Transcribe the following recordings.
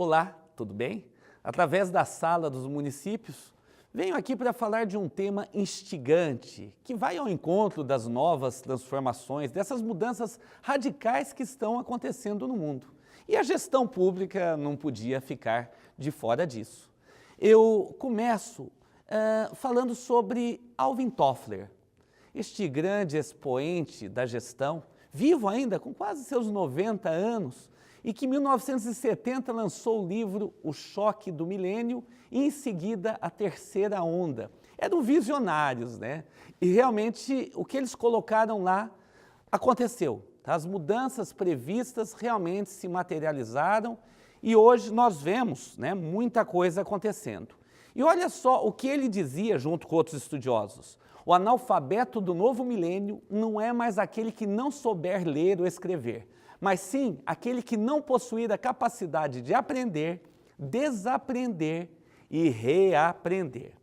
Olá, tudo bem? Através da Sala dos Municípios, venho aqui para falar de um tema instigante, que vai ao encontro das novas transformações, dessas mudanças radicais que estão acontecendo no mundo. E a gestão pública não podia ficar de fora disso. Eu começo falando sobre Alvin Toffler, este grande expoente da gestão, vivo ainda com quase seus 90 anos, e que em 1970 lançou o livro O Choque do Milênio e em seguida A Terceira Onda. Eram visionários, né? E realmente o que eles colocaram lá aconteceu. Tá? As mudanças previstas realmente se materializaram e hoje nós vemos, né, muita coisa acontecendo. E olha só o que ele dizia junto com outros estudiosos. O analfabeto do novo milênio não é mais aquele que não souber ler ou escrever, mas sim aquele que não possuir a capacidade de aprender, desaprender e reaprender.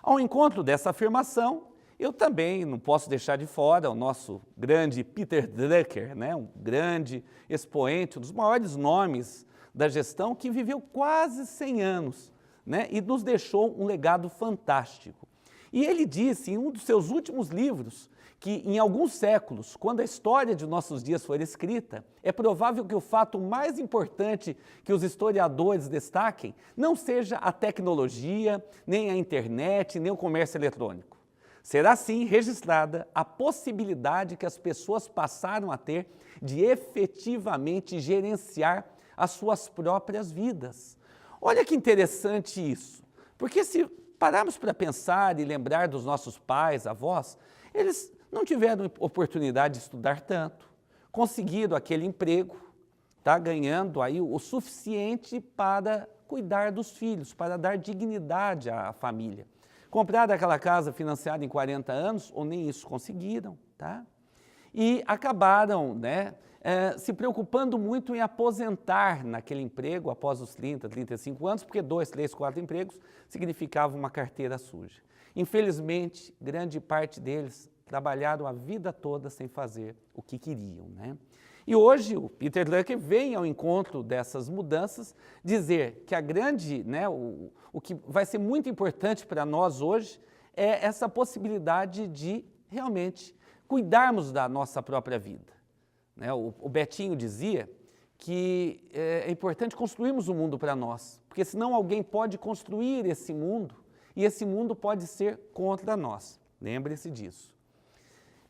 Ao encontro dessa afirmação, eu também não posso deixar de fora o nosso grande Peter Drucker, né? Um grande expoente, um dos maiores nomes da gestão, que viveu quase 100 anos, né? E nos deixou um legado fantástico. E ele disse em um dos seus últimos livros que em alguns séculos, quando a história de nossos dias for escrita, é provável que o fato mais importante que os historiadores destaquem não seja a tecnologia, nem a internet, nem o comércio eletrônico. Será sim registrada a possibilidade que as pessoas passaram a ter de efetivamente gerenciar as suas próprias vidas. Olha que interessante isso, porque se pararmos para pensar e lembrar dos nossos pais, avós, eles não tiveram oportunidade de estudar tanto, conseguiram aquele emprego, tá, ganhando aí o suficiente para cuidar dos filhos, para dar dignidade à família. Compraram aquela casa financiada em 40 anos, ou nem isso conseguiram, tá? E acabaram, né, se preocupando muito em aposentar naquele emprego após os 30, 35 anos, porque 2, 3, 4 empregos significavam uma carteira suja. Infelizmente, grande parte deles trabalharam a vida toda sem fazer o que queriam, né? E hoje o Peter Drucker vem ao encontro dessas mudanças dizer que a grande, né, o que vai ser muito importante para nós hoje é essa possibilidade de realmente cuidarmos da nossa própria vida. Né? O Betinho dizia que é importante construirmos um mundo para nós, porque senão alguém pode construir esse mundo e esse mundo pode ser contra nós. Lembre-se disso.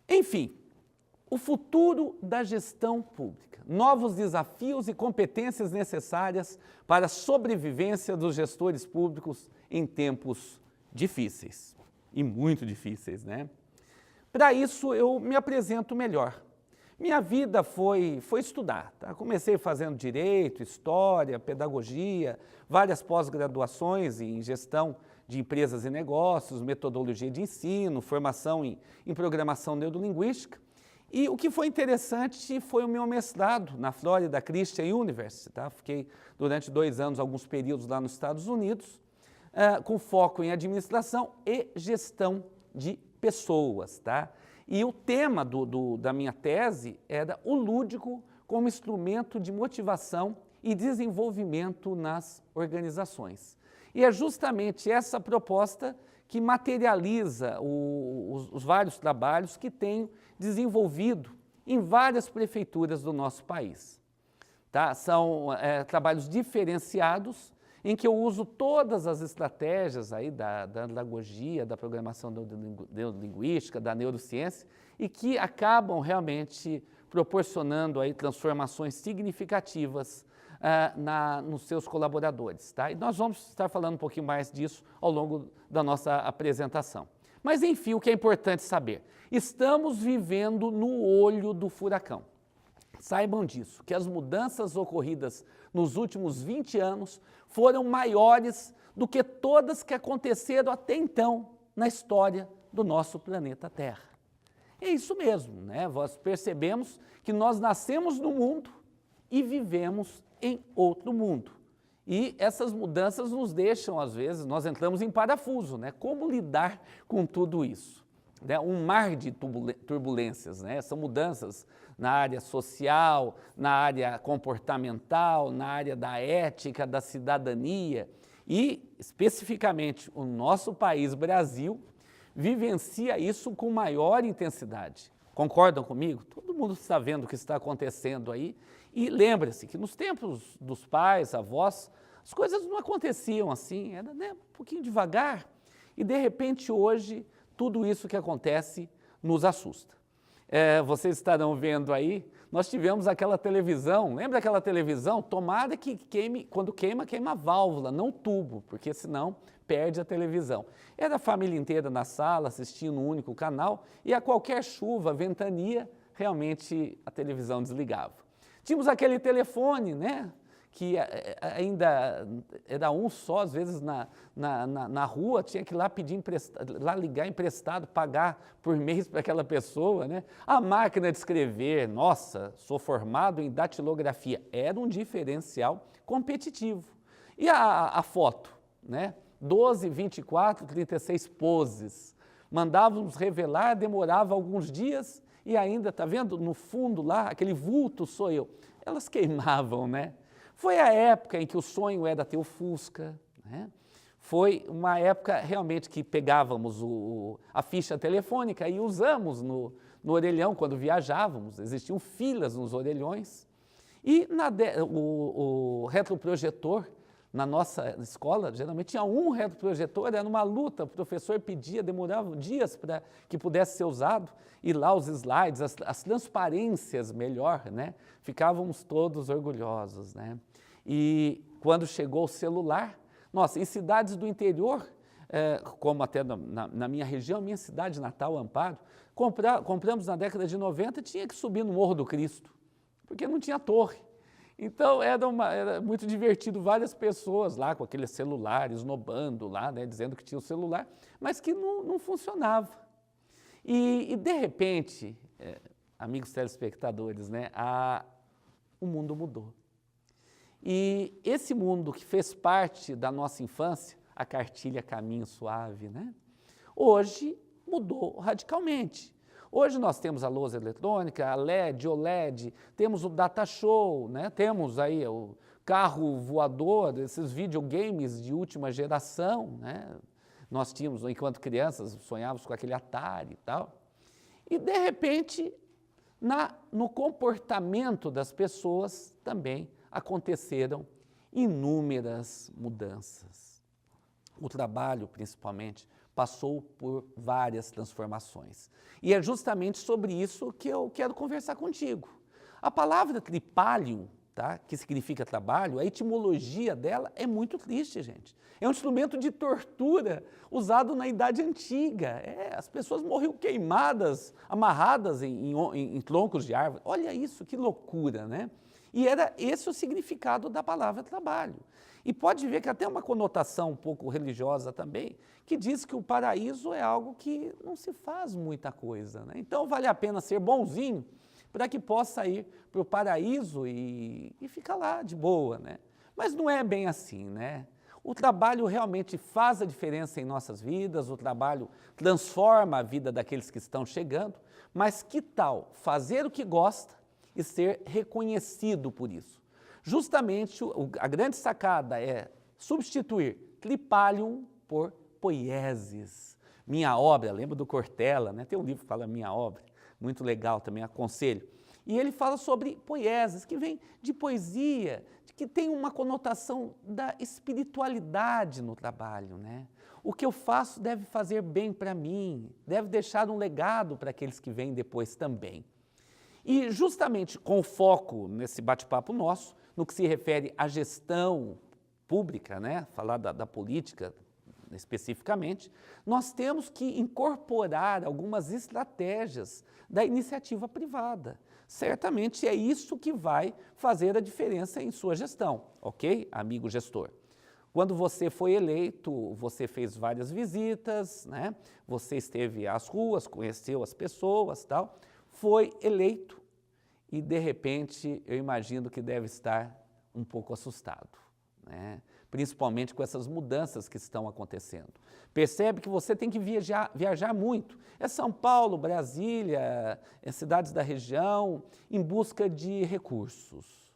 Enfim, o futuro da gestão pública, novos desafios e competências necessárias para a sobrevivência dos gestores públicos em tempos difíceis, e muito difíceis, né? Para isso eu me apresento melhor. Minha vida foi estudar, tá? Comecei fazendo Direito, História, Pedagogia, várias pós-graduações em Gestão de Empresas e Negócios, Metodologia de Ensino, formação em Programação Neurolinguística. E o que foi interessante foi o meu mestrado na Florida Christian University, tá? Fiquei durante 2 anos, alguns períodos lá nos Estados Unidos, com foco em Administração e Gestão de Pessoas, tá? E o tema da minha tese era o lúdico como instrumento de motivação e desenvolvimento nas organizações. E é justamente essa proposta que materializa os vários trabalhos que tenho desenvolvido em várias prefeituras do nosso país. Tá? São trabalhos diferenciados em que eu uso todas as estratégias aí da andragogia, da programação neurolinguística, da neurociência, e que acabam realmente proporcionando aí transformações significativas nos seus colaboradores. Tá? E nós vamos estar falando um pouquinho mais disso ao longo da nossa apresentação. Mas enfim, o que é importante saber, estamos vivendo no olho do furacão. Saibam disso, que as mudanças ocorridas nos últimos 20 anos foram maiores do que todas que aconteceram até então na história do nosso planeta Terra. É isso mesmo, né? Nós percebemos que nós nascemos no mundo e vivemos em outro mundo. E essas mudanças nos deixam, às vezes, nós entramos em parafuso, né? Como lidar com tudo isso? né, um mar de turbulências, né? São mudanças na área social, na área comportamental, na área da ética, da cidadania e, especificamente, o nosso país, Brasil, vivencia isso com maior intensidade. Concordam comigo? Todo mundo está vendo o que está acontecendo aí e lembre-se que nos tempos dos pais, avós, as coisas não aconteciam assim, era, né, um pouquinho devagar e de repente hoje tudo isso que acontece nos assusta. Vocês estarão vendo aí, nós tivemos aquela televisão, lembra aquela televisão? Tomara que queime, quando queima a válvula, não o tubo, porque senão perde a televisão. Era a família inteira na sala, assistindo um único canal, e a qualquer chuva, ventania, realmente a televisão desligava. Tínhamos aquele telefone, né? Que ainda era um só, às vezes na rua, tinha que ir lá pedir emprestado, lá ligar emprestado, pagar por mês para aquela pessoa, né? A máquina de escrever, nossa, sou formado em datilografia, era um diferencial competitivo. E a foto, né? 12, 24, 36 poses. Mandávamos revelar, demorava alguns dias e ainda, tá vendo, no fundo lá, aquele vulto sou eu. Elas queimavam, né? Foi a época em que o sonho era ter o Fusca, né? Foi uma época realmente que pegávamos a ficha telefônica e usamos no orelhão quando viajávamos, existiam filas nos orelhões. E o retroprojetor, na nossa escola, geralmente tinha um retroprojetor, era uma luta, o professor pedia, demorava dias para que pudesse ser usado, e lá os slides, as transparências melhor, né? Ficávamos todos orgulhosos, né? E quando chegou o celular, nossa, em cidades do interior, como até na minha região, minha cidade natal, Amparo, compramos na década de 90, tinha que subir no Morro do Cristo, porque não tinha torre. Então era muito divertido, várias pessoas lá com aqueles celulares, esnobando lá, né, dizendo que tinha o celular, mas que não funcionava. E de repente, amigos telespectadores, né, o mundo mudou. E esse mundo que fez parte da nossa infância, a cartilha Caminho Suave, né, hoje mudou radicalmente. Hoje nós temos a lousa eletrônica, a LED, OLED, temos o data show, né? Temos aí o carro voador, esses videogames de última geração, né? Nós tínhamos, enquanto crianças, sonhávamos com aquele Atari e tal. E, de repente, no comportamento das pessoas também aconteceram inúmeras mudanças. O trabalho, principalmente, passou por várias transformações. E é justamente sobre isso que eu quero conversar contigo. A palavra tripalium, tá, que significa trabalho, a etimologia dela é muito triste, gente. É um instrumento de tortura usado na Idade Antiga. As pessoas morriam queimadas, amarradas em troncos de árvore. Olha isso, que loucura, né? E era esse o significado da palavra trabalho. E pode ver que até uma conotação um pouco religiosa também, que diz que o paraíso é algo que não se faz muita coisa, né? Então vale a pena ser bonzinho para que possa ir para o paraíso e ficar lá de boa, né? Mas não é bem assim, né? O trabalho realmente faz a diferença em nossas vidas, o trabalho transforma a vida daqueles que estão chegando, mas que tal fazer o que gosta e ser reconhecido por isso? Justamente a grande sacada é substituir tripalium por poieses. Minha obra, lembra do Cortella, né? Tem um livro que fala Minha Obra, muito legal também, aconselho. E ele fala sobre poieses, que vem de poesia, que tem uma conotação da espiritualidade no trabalho, né? O que eu faço deve fazer bem para mim, deve deixar um legado para aqueles que vêm depois também. E justamente com o foco nesse bate-papo nosso, no que se refere à gestão pública, né? Falar da política especificamente, nós temos que incorporar algumas estratégias da iniciativa privada. Certamente é isso que vai fazer a diferença em sua gestão, ok, amigo gestor? Quando você foi eleito, você fez várias visitas, né? Você esteve às ruas, conheceu as pessoas, tal, foi eleito e, de repente, eu imagino que deve estar um pouco assustado, né? principalmente com essas mudanças que estão acontecendo. Percebe que você tem que viajar muito. É São Paulo, Brasília, cidades da região, em busca de recursos.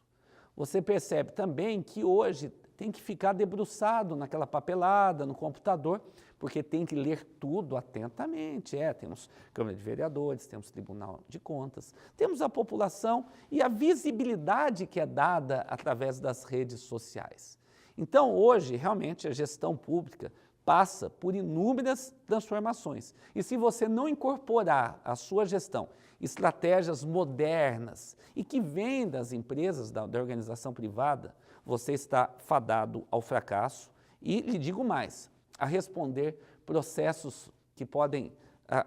Você percebe também que hoje tem que ficar debruçado naquela papelada, no computador, porque tem que ler tudo atentamente. Temos Câmara de Vereadores, temos Tribunal de Contas, temos a população e a visibilidade que é dada através das redes sociais. Então, hoje, realmente, a gestão pública passa por inúmeras transformações. E se você não incorporar à sua gestão estratégias modernas e que vêm das empresas, da organização privada, você está fadado ao fracasso e, lhe digo mais, a responder processos que podem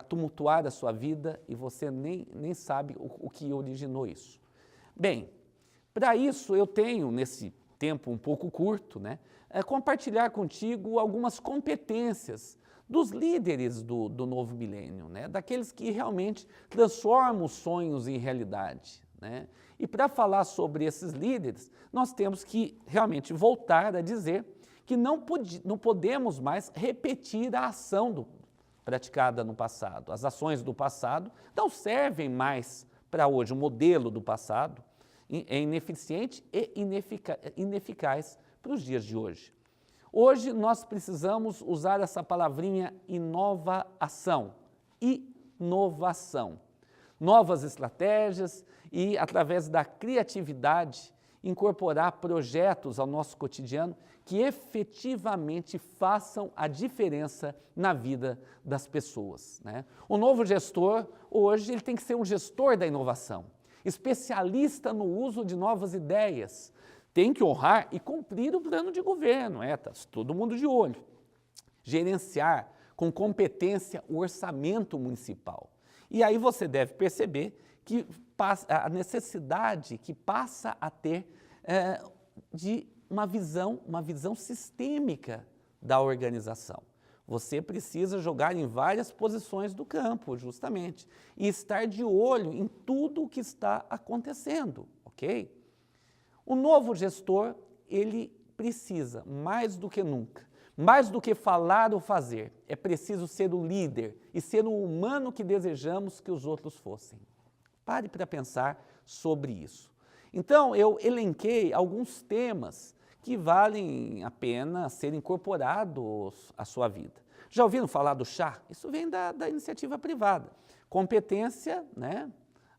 tumultuar a sua vida e você nem sabe o que originou isso. Bem, para isso eu tenho, nesse tempo um pouco curto, compartilhar contigo algumas competências dos líderes do novo milênio, daqueles que realmente transformam os sonhos em realidade. E para falar sobre esses líderes, nós temos que realmente voltar a dizer que não podemos mais repetir a ação praticada no passado. As ações do passado não servem mais para hoje. O modelo do passado é ineficiente e ineficaz para os dias de hoje. Hoje nós precisamos usar essa palavrinha inovação. Inovação. Novas estratégias e, através da criatividade, incorporar projetos ao nosso cotidiano que efetivamente façam a diferença na vida das pessoas. O novo gestor, hoje, ele tem que ser um gestor da inovação, especialista no uso de novas ideias, tem que honrar e cumprir o plano de governo, tá todo mundo de olho. Gerenciar com competência o orçamento municipal. E aí você deve perceber que a necessidade que passa a ter de uma visão sistêmica da organização. Você precisa jogar em várias posições do campo, justamente, e estar de olho em tudo o que está acontecendo, ok? O novo gestor, ele precisa, mais do que nunca, mais do que falar ou fazer, é preciso ser o líder e ser o humano que desejamos que os outros fossem. Pare para pensar sobre isso. Então, eu elenquei alguns temas que valem a pena serem incorporados à sua vida. Já ouviram falar do chá? Isso vem da iniciativa privada. Competência,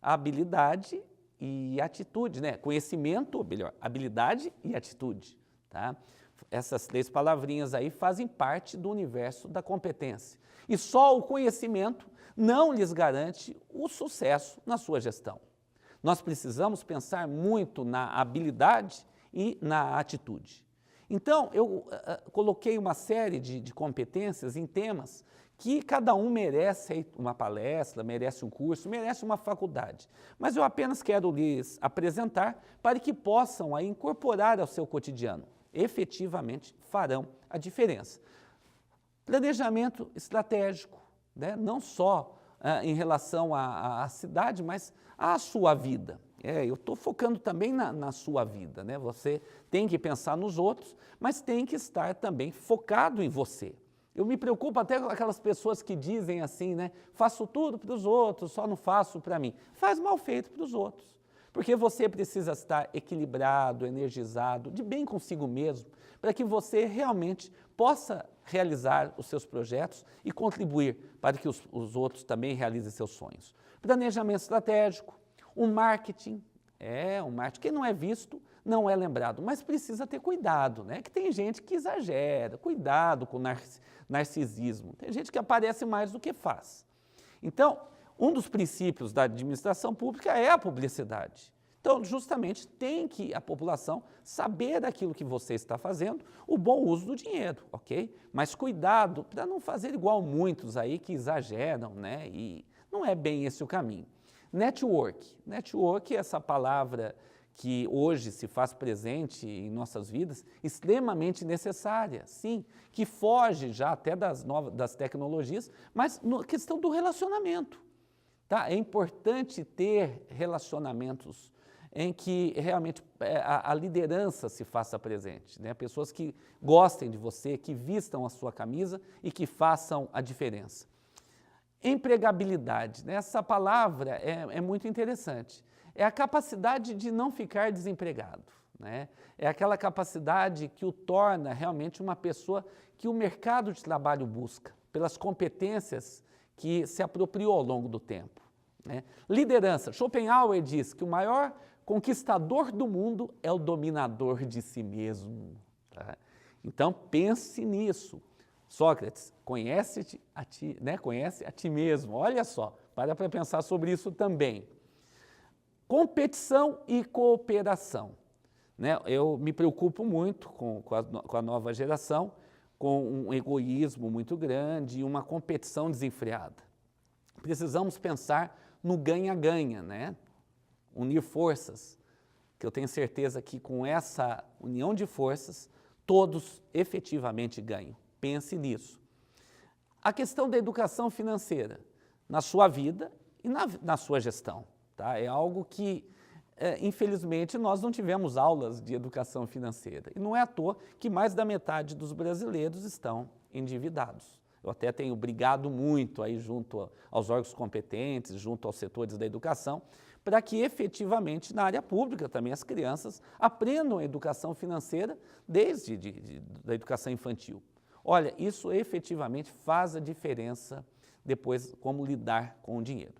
habilidade e atitude, conhecimento, melhor, habilidade e atitude. Tá? Essas 3 palavrinhas aí fazem parte do universo da competência. E só o conhecimento não lhes garante o sucesso na sua gestão. Nós precisamos pensar muito na habilidade e na atitude. Então, eu coloquei uma série de competências em temas que cada um merece uma palestra, merece um curso, merece uma faculdade. Mas eu apenas quero lhes apresentar para que possam aí incorporar ao seu cotidiano. Efetivamente farão a diferença. Planejamento estratégico, não só em relação à cidade, mas à sua vida. Eu estou focando também na sua vida. Você tem que pensar nos outros, mas tem que estar também focado em você. Eu me preocupo até com aquelas pessoas que dizem assim, faço tudo para os outros, só não faço para mim. Faz mal feito para os outros. Porque você precisa estar equilibrado, energizado, de bem consigo mesmo, para que você realmente possa realizar os seus projetos e contribuir para que os outros também realizem seus sonhos. Planejamento estratégico, o marketing, quem não é visto não é lembrado, mas precisa ter cuidado, que tem gente que exagera, cuidado com o narcisismo, tem gente que aparece mais do que faz. Então, um dos princípios da administração pública é a publicidade. Então, justamente, tem que a população saber daquilo que você está fazendo, o bom uso do dinheiro, ok? Mas cuidado para não fazer igual muitos aí que exageram, e não é bem esse o caminho. Network. Network é essa palavra que hoje se faz presente em nossas vidas, extremamente necessária, sim, que foge já até das tecnologias, mas na questão do relacionamento. Tá? É importante ter relacionamentos em que realmente a liderança se faça presente, né? Pessoas que gostem de você, que vistam a sua camisa e que façam a diferença. Empregabilidade, né? Essa palavra é muito interessante. É a capacidade de não ficar desempregado, né? É aquela capacidade que o torna realmente uma pessoa que o mercado de trabalho busca, pelas competências que se apropriou ao longo do tempo, né? Liderança. Schopenhauer diz que o maior conquistador do mundo é o dominador de si mesmo, tá? Então pense nisso. Sócrates, conhece a ti, né? Conhece a ti mesmo. Olha só, para pensar sobre isso também. Competição e cooperação, né? Eu me preocupo muito com a nova geração, com um egoísmo muito grande e uma competição desenfreada. Precisamos pensar no ganha-ganha, né? Unir forças, que eu tenho certeza que com essa união de forças, todos efetivamente ganham. Pense nisso. A questão da educação financeira, na sua vida e na sua gestão, tá? É algo que, infelizmente, nós não tivemos aulas de educação financeira. E não é à toa que mais da metade dos brasileiros estão endividados. Eu até tenho brigado muito aí junto aos órgãos competentes, junto aos setores da educação, para que efetivamente na área pública também as crianças aprendam a educação financeira desde da educação infantil. Olha, isso efetivamente faz a diferença depois como lidar com o dinheiro.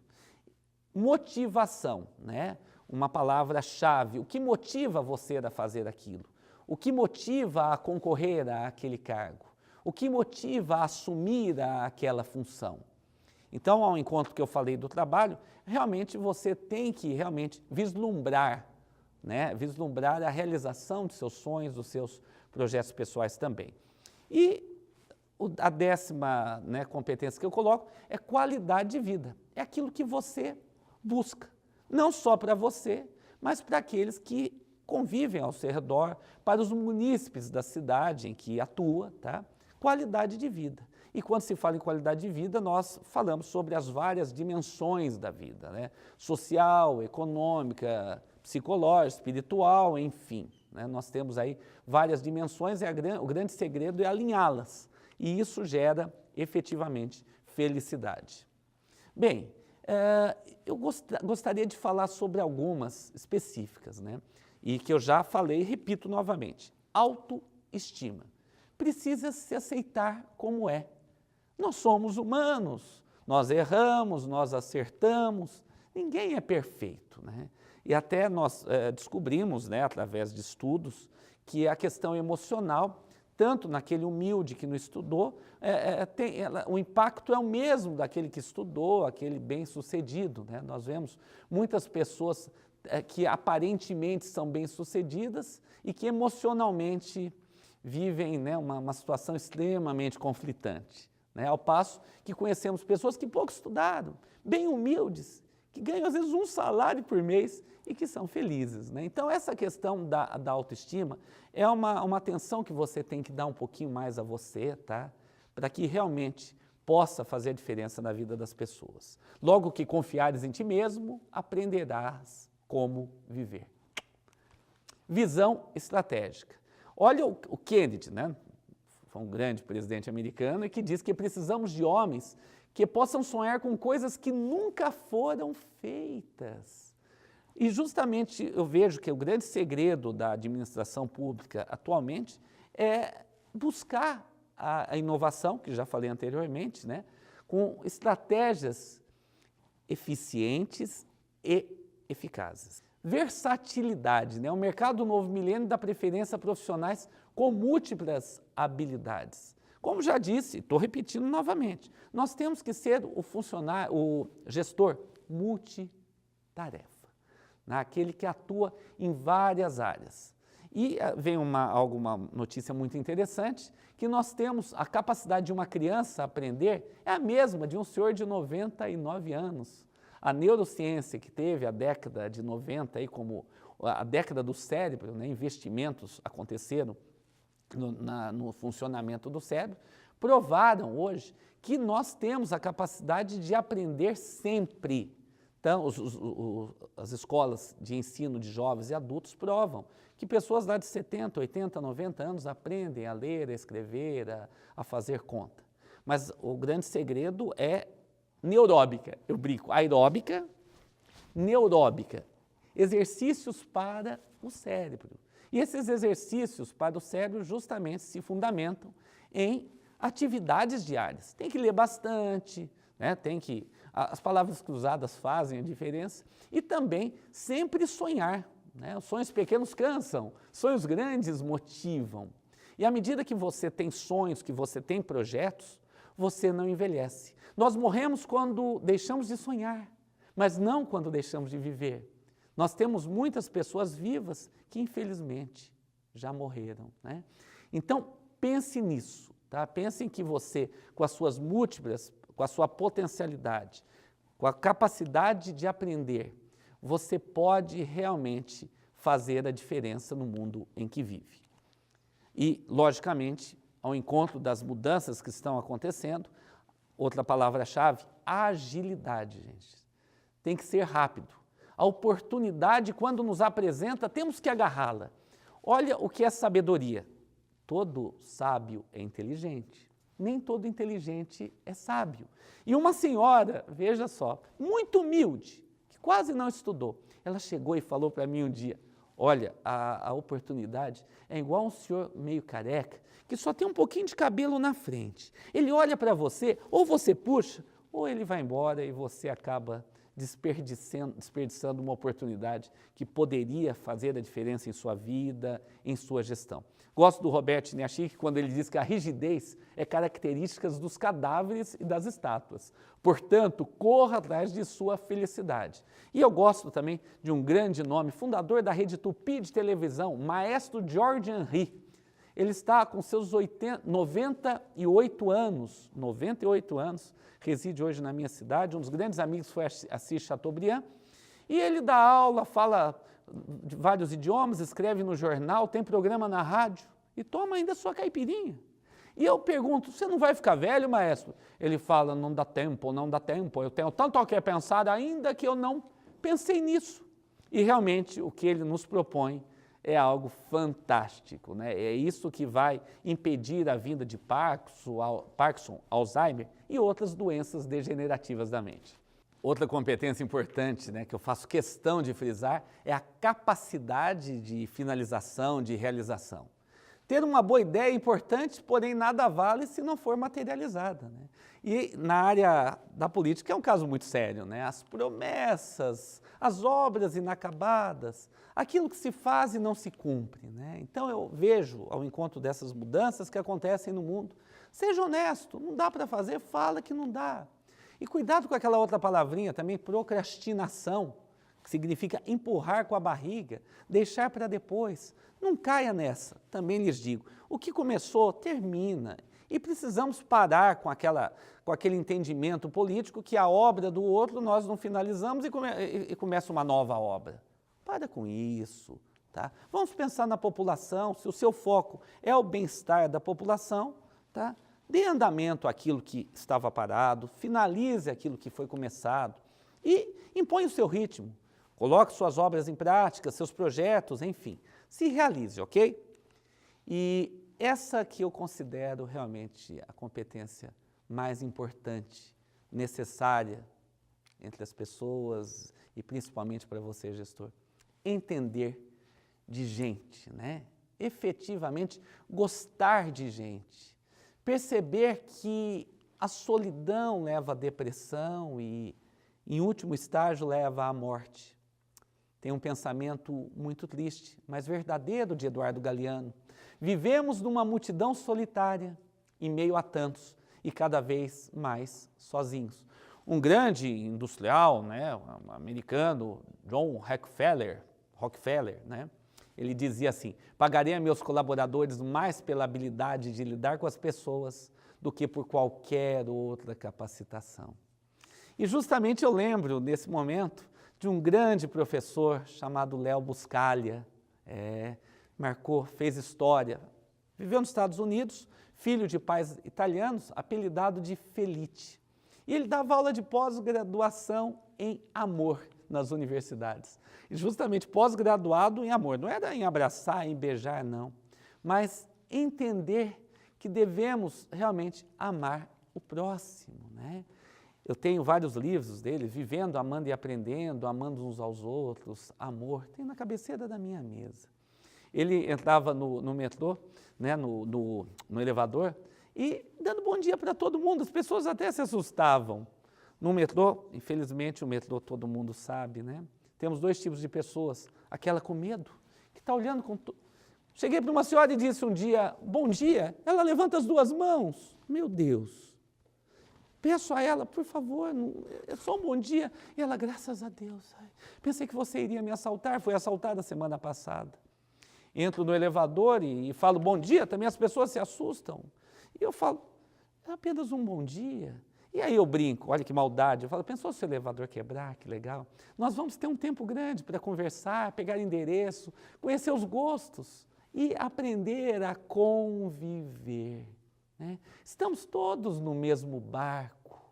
Motivação, né? Uma palavra-chave. O que motiva você a fazer aquilo? O que motiva a concorrer àquele cargo? O que motiva a assumir aquela função? Então, ao encontro que eu falei do trabalho, realmente você tem que vislumbrar, né? Vislumbrar a realização de seus sonhos, dos seus projetos pessoais também. E a décima, né, competência que eu coloco é qualidade de vida. É aquilo que você busca, não só para você, mas para aqueles que convivem ao seu redor, para os munícipes da cidade em que atua, tá? Qualidade de vida. E quando se fala em qualidade de vida, nós falamos sobre as várias dimensões da vida, né? Social, econômica, psicológica, espiritual, enfim, né? Nós temos aí várias dimensões e o grande segredo é alinhá-las. E isso gera, efetivamente, felicidade. Bem, eu gostaria de falar sobre algumas específicas, né? E que eu já falei e repito novamente. Autoestima. Precisa se aceitar como é. Nós somos humanos, nós erramos, nós acertamos, ninguém é perfeito, né? E até nós descobrimos, né, através de estudos, que a questão emocional, tanto naquele humilde que não estudou, o impacto é o mesmo daquele que estudou, aquele bem-sucedido, né? Nós vemos muitas pessoas que aparentemente são bem-sucedidas e que emocionalmente vivem, né, uma situação extremamente conflitante, né? Ao passo que conhecemos pessoas que pouco estudaram, bem humildes, que ganham às vezes um salário por mês e que são felizes, né? Então essa questão da autoestima é uma atenção que você tem que dar um pouquinho mais a você, tá? Para que realmente possa fazer a diferença na vida das pessoas. Logo que confiares em ti mesmo, aprenderás como viver. Visão estratégica. Olha o Kennedy, né? Foi um grande presidente americano e que diz que precisamos de homens que possam sonhar com coisas que nunca foram feitas. E justamente eu vejo que o grande segredo da administração pública atualmente é buscar a inovação, que já falei anteriormente, né? Com estratégias eficientes e eficazes. Versatilidade, né? O mercado do novo milênio dá preferência a profissionais com múltiplas habilidades. Como já disse, estou repetindo novamente, nós temos que ser o gestor multitarefa, né? Aquele que atua em várias áreas. E vem uma notícia muito interessante, que nós temos a capacidade de uma criança aprender é a mesma de um senhor de 99 anos. A neurociência que teve a década de 90 aí como a década do cérebro, né, investimentos aconteceram no funcionamento do cérebro, provaram hoje que nós temos a capacidade de aprender sempre, Então, as escolas de ensino de jovens e adultos provam que pessoas lá de 70, 80, 90 anos aprendem a ler, a escrever, a fazer conta. Mas o grande segredo é neuróbica, eu brinco, aeróbica, neuróbica, exercícios para o cérebro. E esses exercícios para o cérebro justamente se fundamentam em atividades diárias. Tem que ler bastante, né? As palavras cruzadas fazem a diferença e também sempre sonhar, né? Os sonhos pequenos cansam, sonhos grandes motivam. E à medida que você tem sonhos, que você tem projetos, você não envelhece. Nós morremos quando deixamos de sonhar, mas não quando deixamos de viver. Nós temos muitas pessoas vivas que, infelizmente, já morreram, né? Então, pense nisso, tá? Pense em que você, com as suas múltiplas, com a sua potencialidade, com a capacidade de aprender, você pode realmente fazer a diferença no mundo em que vive. E, logicamente, ao encontro das mudanças que estão acontecendo, outra palavra-chave, agilidade, gente. Tem que ser rápido. A oportunidade, quando nos apresenta, temos que agarrá-la. Olha o que é sabedoria. Todo sábio é inteligente, nem todo inteligente é sábio. E uma senhora, veja só, muito humilde, que quase não estudou, ela chegou e falou para mim um dia, olha, a oportunidade é igual um senhor meio careca, que só tem um pouquinho de cabelo na frente. Ele olha para você, ou você puxa, ou ele vai embora e você acaba desperdiçando uma oportunidade que poderia fazer a diferença em sua vida, em sua gestão. Gosto do Robert Niachik quando ele diz que a rigidez é característica dos cadáveres e das estátuas. Portanto, corra atrás de sua felicidade. E eu gosto também de um grande nome, fundador da rede Tupi de televisão, maestro George Henry. Ele está com seus 98 anos, reside hoje na minha cidade, um dos grandes amigos foi Assis Chateaubriand, e ele dá aula, fala de vários idiomas, escreve no jornal, tem programa na rádio e toma ainda sua caipirinha. E eu pergunto, você não vai ficar velho, maestro? Ele fala, não dá tempo, eu tenho tanto ao que pensar ainda que eu não pensei nisso. E realmente o que ele nos propõe é algo fantástico, né? É isso que vai impedir a vinda de Parkinson, Alzheimer e outras doenças degenerativas da mente. Outra competência importante, né, que eu faço questão de frisar é a capacidade de finalização, de realização. Ter uma boa ideia é importante, porém nada vale se não for materializada, né? E na área da política é um caso muito sério, né? As promessas, as obras inacabadas, aquilo que se faz e não se cumpre, né? Então eu vejo ao encontro dessas mudanças que acontecem no mundo. Seja honesto, não dá para fazer, fala que não dá. E cuidado com aquela outra palavrinha também, procrastinação, que significa empurrar com a barriga, deixar para depois. Não caia nessa, também lhes digo. O que começou, termina. E precisamos parar com aquele entendimento político que a obra do outro nós não finalizamos e começa uma nova obra. Para com isso, tá? Vamos pensar na população, se o seu foco é o bem-estar da população, tá? Dê andamento àquilo que estava parado, finalize aquilo que foi começado e impõe o seu ritmo. Coloque suas obras em prática, seus projetos, enfim, se realize, ok? E essa que eu considero realmente a competência mais importante, necessária entre as pessoas e principalmente para você, gestor. Entender de gente, né? Efetivamente gostar de gente. Perceber que a solidão leva à depressão e, em último estágio, leva à morte. Tem um pensamento muito triste, mas verdadeiro de Eduardo Galeano. Vivemos numa multidão solitária, em meio a tantos, e cada vez mais sozinhos. Um grande industrial, né, um americano, John Rockefeller, né, ele dizia assim, pagarei a meus colaboradores mais pela habilidade de lidar com as pessoas do que por qualquer outra capacitação. E justamente eu lembro, nesse momento, de um grande professor chamado Léo Buscaglia, fez história, viveu nos Estados Unidos, filho de pais italianos, apelidado de Felice. E ele dava aula de pós-graduação em amor nas universidades. E justamente pós-graduado em amor, não era em abraçar, em beijar, não, mas entender que devemos realmente amar o próximo, né? Eu tenho vários livros dele, Vivendo, Amando e Aprendendo, Amando uns aos outros, Amor, tem na cabeceira da minha mesa. Ele entrava no metrô, né, no elevador, e dando bom dia para todo mundo, as pessoas até se assustavam. No metrô, infelizmente o metrô todo mundo sabe, né? Temos dois tipos de pessoas, aquela com medo, que está olhando com... Cheguei para uma senhora e disse um dia, bom dia, ela levanta as duas mãos, meu Deus. Peço a ela, por favor, é só um bom dia. E ela, graças a Deus, pensei que você iria me assaltar, foi assaltada semana passada. Entro no elevador e falo bom dia, também as pessoas se assustam. E eu falo, é apenas um bom dia. E aí eu brinco, olha que maldade, eu falo, pensou se o elevador quebrar, que legal. Nós vamos ter um tempo grande para conversar, pegar endereço, conhecer os gostos e aprender a conviver, né? Estamos todos no mesmo barco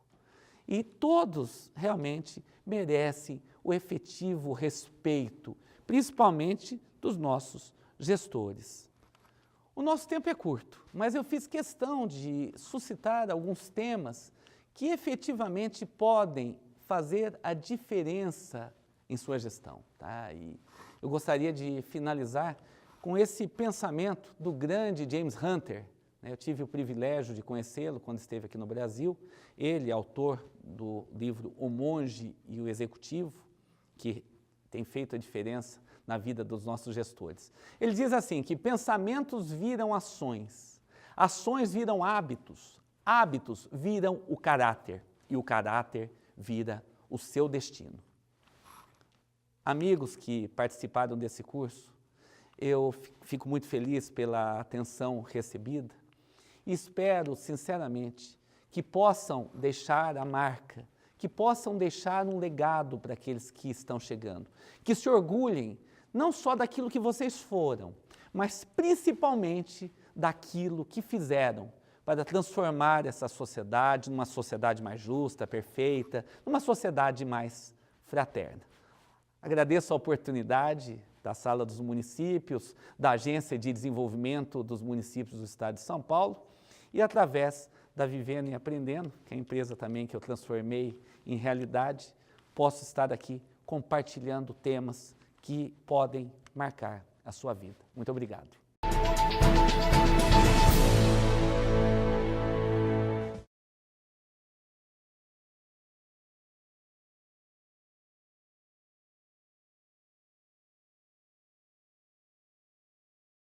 e todos realmente merecem o efetivo respeito, principalmente dos nossos gestores. O nosso tempo é curto, mas eu fiz questão de suscitar alguns temas que efetivamente podem fazer a diferença em sua gestão, tá? E eu gostaria de finalizar com esse pensamento do grande James Hunter, né? Eu tive o privilégio de conhecê-lo quando esteve aqui no Brasil. Ele, autor do livro O Monge e o Executivo, que tem feito a diferença na vida dos nossos gestores. Ele diz assim, que pensamentos viram ações, ações viram hábitos, hábitos viram o caráter e o caráter vira o seu destino. Amigos que participaram desse curso, eu fico muito feliz pela atenção recebida e espero, sinceramente, que possam deixar a marca, que possam deixar um legado para aqueles que estão chegando, que se orgulhem não só daquilo que vocês foram, mas principalmente daquilo que fizeram para transformar essa sociedade numa sociedade mais justa, perfeita, numa sociedade mais fraterna. Agradeço a oportunidade da Sala dos Municípios, da Agência de Desenvolvimento dos Municípios do Estado de São Paulo e através da Vivendo e Aprendendo, que é a empresa também que eu transformei em realidade, posso estar aqui compartilhando temas que podem marcar a sua vida. Muito obrigado.